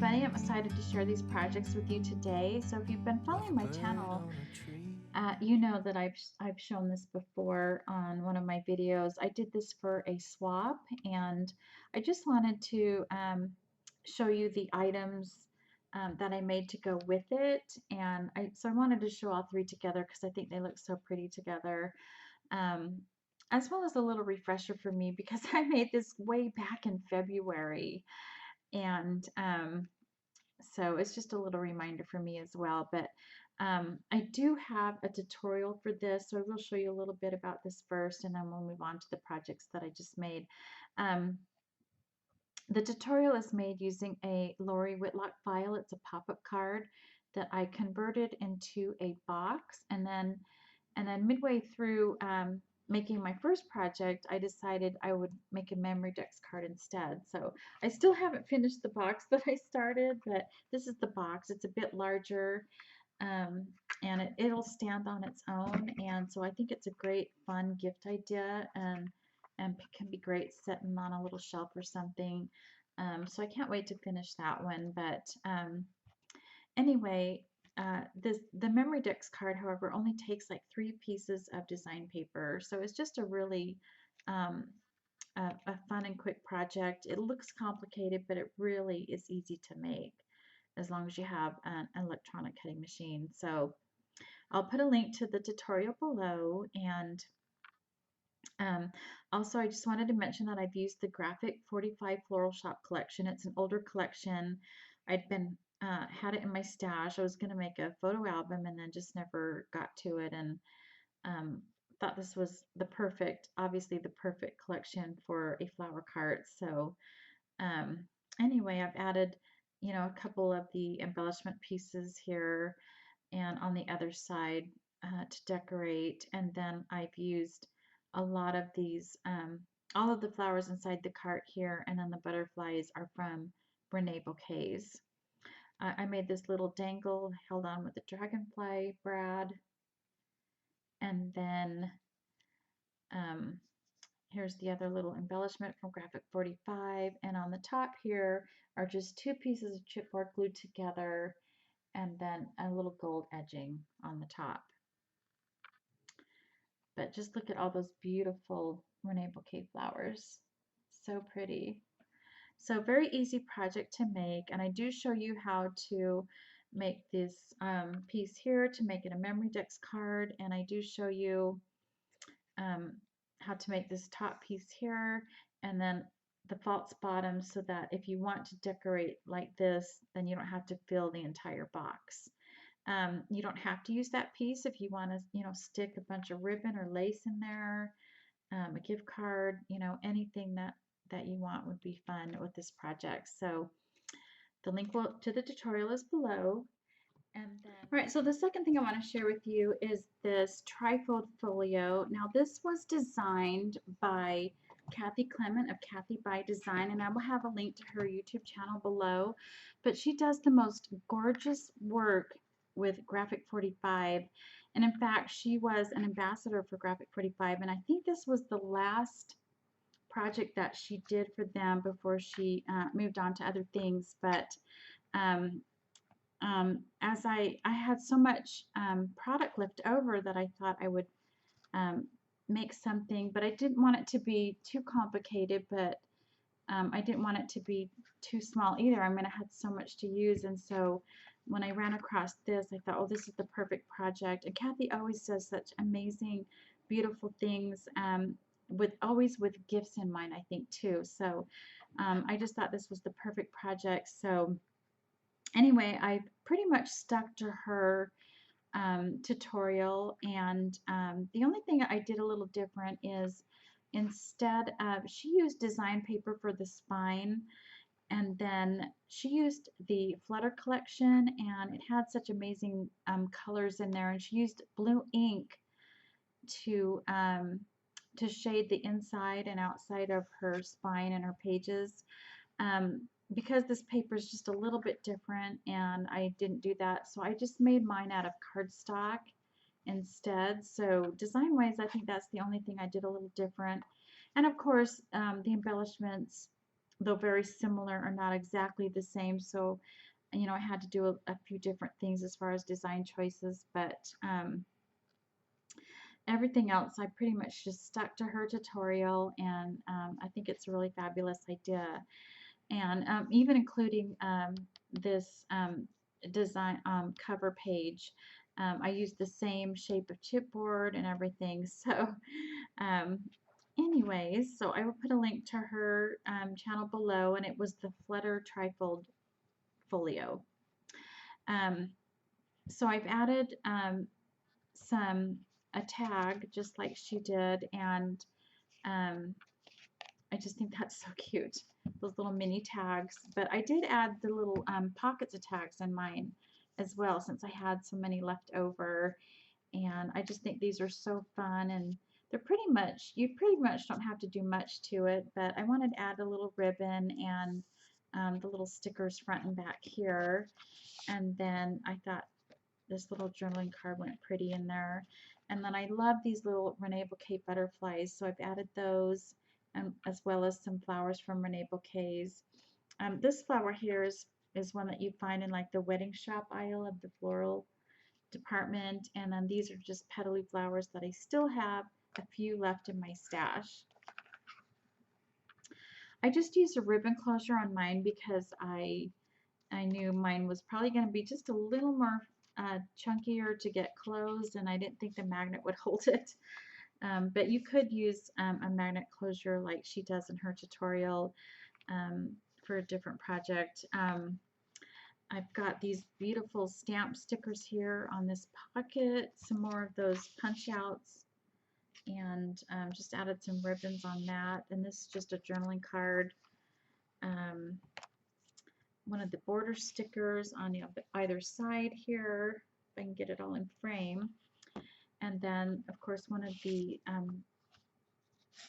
everybody. I'm excited to share these projects with you today. So if you've been following my channel, you know that I've shown this before on one of my videos. I did this for a swap, and I just wanted to show you the items that I made to go with it. And so I wanted to show all three together because I think they look so pretty together. Um, as well as a little refresher for me because I made this way back in February. And so it's just a little reminder for me as well. But I do have a tutorial for this, so I will show you a little bit about this first, and then we'll move on to the projects that I just made. Um, the tutorial is made using a Lori Whitlock file. It's a pop-up card that I converted into a box, and then midway through making my first project, I decided I would make a memory dex card instead. So I still haven't finished the box that I started, but this is the box. It's a bit larger, um, and it'll stand on its own. And so I think it's a great, fun gift idea, and can be great sitting on a little shelf or something. So I can't wait to finish that one. But anyway, the memory dex card, however, only takes like 3 pieces of design paper. So it's just a really a fun and quick project. It looks complicated, but it really is easy to make as long as you have an electronic cutting machine. So I'll put a link to the tutorial below. And also, I just wanted to mention that I've used the G45 Floral Shoppe collection. It's an older collection. I'd been had it in my stash. I was going to make a photo album and then just never got to it, and thought this was obviously the perfect collection for a flower cart. So anyway, I've added, a couple of the embellishment pieces here and on the other side to decorate, and then I've used a lot of these, all of the flowers inside the cart here, and then the butterflies are from Brene Bouquets. I made this little dangle held on with a dragonfly brad, and then here's the other little embellishment from Graphic 45, and on the top here are just 2 pieces of chipboard glued together, and then a little gold edging on the top. But just look at all those beautiful Rene Bouquet flowers. So pretty. So very easy project to make, and I do show you how to make this piece here to make it a memory dex card, and I do show you how to make this top piece here, and then the false bottom, so that if you want to decorate like this, then you don't have to fill the entire box. You don't have to use that piece if you want to, stick a bunch of ribbon or lace in there, a gift card, anything that you want would be fun with this project. So the link to the tutorial is below. And then, all right, so the second thing I want to share with you is this Trifold Folio. Now this was designed by Kathy Clement of Kathy by Design, and I will have a link to her YouTube channel below. But she does the most gorgeous work with Graphic 45, and in fact she was an ambassador for Graphic 45, and I think this was the last project that she did for them before she moved on to other things. But as I had so much product left over that I thought I would make something, but I didn't want it to be too complicated, but I didn't want it to be too small either. I mean, I had so much to use, and so when I ran across this, I thought, oh, this is the perfect project. And Kathy always does such amazing, beautiful things, always with gifts in mind, I think, too. So I just thought this was the perfect project. So anyway, I pretty much stuck to her tutorial, and the only thing I did a little different is instead of, she used design paper for the spine, and then she used the Flutter collection, and it had such amazing colors in there, and she used blue ink to shade the inside and outside of her spine and her pages. Because this paper is just a little bit different, and I didn't do that, so I just made mine out of cardstock instead. So design wise, I think that's the only thing I did a little different. And of course, the embellishments though very similar, are not exactly the same. So, you know, I had to do a few different things as far as design choices, but everything else I pretty much just stuck to her tutorial, and I think it's a really fabulous idea. And even including this design cover page, I used the same shape of chipboard and everything. So um, anyways, so I will put a link to her channel below, and it was the Flutter Trifold Folio. So I've added a tag just like she did, and um, I just think that's so cute, those little mini tags. But I did add the little pockets of tags in mine as well, since I had so many left over. And I just think these are so fun, and they're pretty much, you pretty much don't have to do much to it, but I wanted to add a little ribbon and the little stickers front and back here. And then I thought this little journaling card went pretty in there. And then I love these little Renee Bouquet butterflies, so I've added those, as well as some flowers from Renee Bouquets. This flower here is one that you find in like the wedding shop aisle of the floral department, and then these are just petally flowers that I still have a few left in my stash. I just used a ribbon closure on mine because I knew mine was probably going to be just a little more chunkier to get closed, and I didn't think the magnet would hold it. But you could use a magnet closure like she does in her tutorial for a different project. I've got these beautiful stamp stickers here on this pocket, some more of those punch outs, and just added some ribbons on that. And this is just a journaling card. One of the border stickers on either side here, if I can get it all in frame. And then, of course, one of the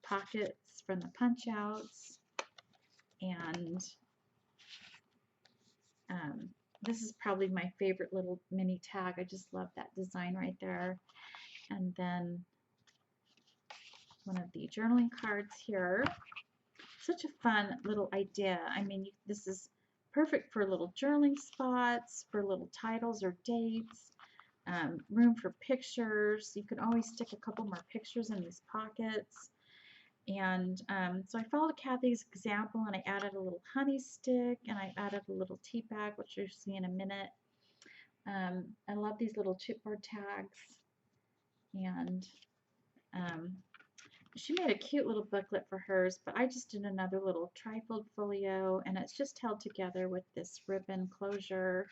pockets from the punch outs. And this is probably my favorite little mini tag. I just love that design right there. And then one of the journaling cards here. Such a fun little idea. I mean, this is perfect for little journaling spots, for little titles or dates, room for pictures. You can always stick a couple more pictures in these pockets. And so I followed Kathy's example, and I added a little honey stick, and I added a little tea bag, which you'll see in a minute. I love these little chipboard tags, and she made a cute little booklet for hers, but I just did another little trifold folio, and it's just held together with this ribbon closure,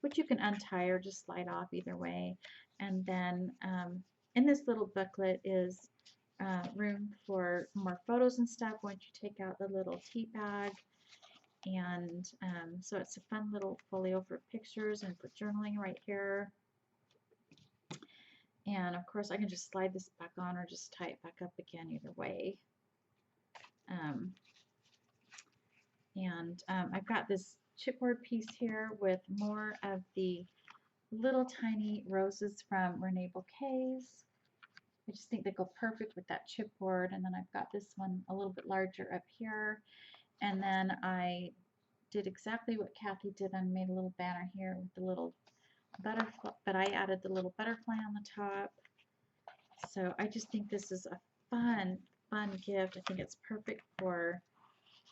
which you can untie or just slide off either way. And then in this little booklet is room for more photos and stuff once you take out the little tea bag. And so it's a fun little folio for pictures and for journaling right here. And of course I can just slide this back on or just tie it back up again either way. I've got this chipboard piece here with more of the little tiny roses from Renee Bouquets. I just think they go perfect with that chipboard. And then I've got this one a little bit larger up here. And then I did exactly what Kathy did. I made a little banner here with the little butterfly, but I added the little butterfly on the top. So I just think this is a fun gift. I think it's perfect for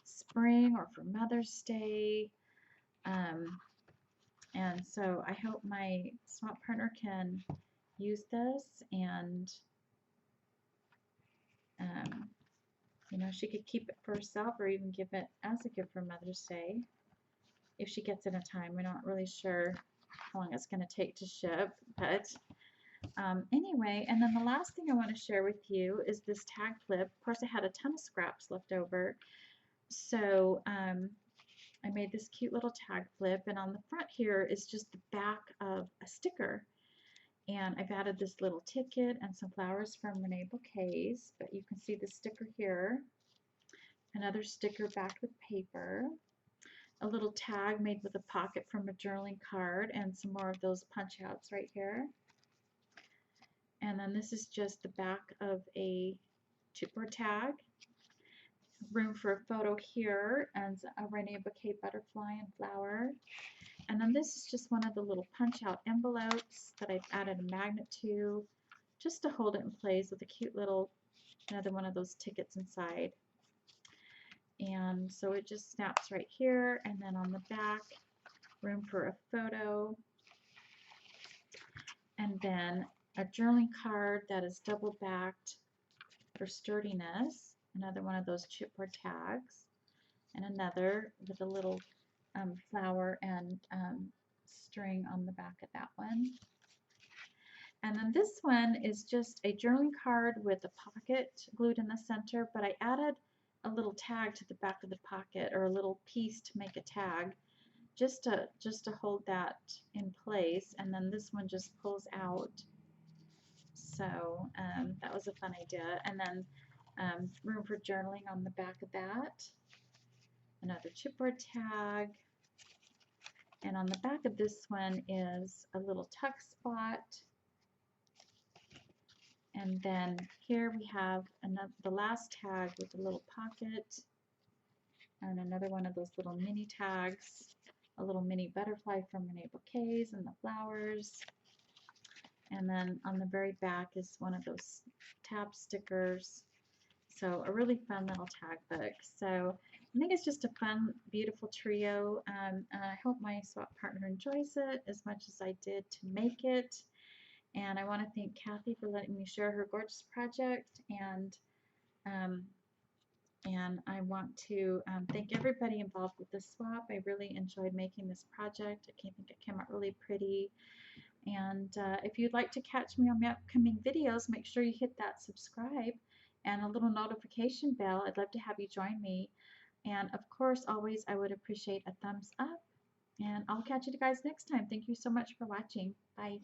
spring or for Mother's Day. And so I hope my swap partner can use this, and you know, she could keep it for herself or even give it as a gift for Mother's Day if she gets it in time. We're not really sure how long it's going to take to ship, but anyway. And then the last thing I want to share with you is this tag flip. Of course, I had a ton of scraps left over, so I made this cute little tag flip, and on the front here is just the back of a sticker. And I've added this little ticket and some flowers from Renee Bouquets, but you can see the sticker here. Another sticker backed with paper. A little tag made with a pocket from a journaling card, and some more of those punch outs right here. And then this is just the back of a chipboard tag. room for a photo here and a rainy bouquet butterfly and flower. And then this is just one of the little punch out envelopes that I've added a magnet to just to hold it in place with a cute little, another one of those tickets inside. And so it just snaps right here, and then on the back, room for a photo, and then a journaling card that is double backed for sturdiness, another one of those chipboard tags, and another with a little flower and string on the back of that one. And then this one is just a journaling card with a pocket glued in the center, but I added a little tag to the back of the pocket, or a little piece to make a tag, just to hold that in place. And then this one just pulls out. So that was a fun idea. And then room for journaling on the back of that. Another chipboard tag. And on the back of this one is a little tuck spot. And then here we have another, the last tag with a little pocket, and another one of those little mini tags, a little mini butterfly from Renee Bouquets and the flowers. And then on the very back is one of those tab stickers. So a really fun little tag book. So I think it's just a fun, beautiful trio. And I hope my swap partner enjoys it as much as I did to make it. And I want to thank Kathy for letting me share her gorgeous project. And I want to thank everybody involved with the swap. I really enjoyed making this project. I think it came out really pretty. And if you'd like to catch me on my upcoming videos, make sure you hit that subscribe and a little notification bell. I'd love to have you join me. And of course, always, I would appreciate a thumbs up. And I'll catch you guys next time. Thank you so much for watching. Bye.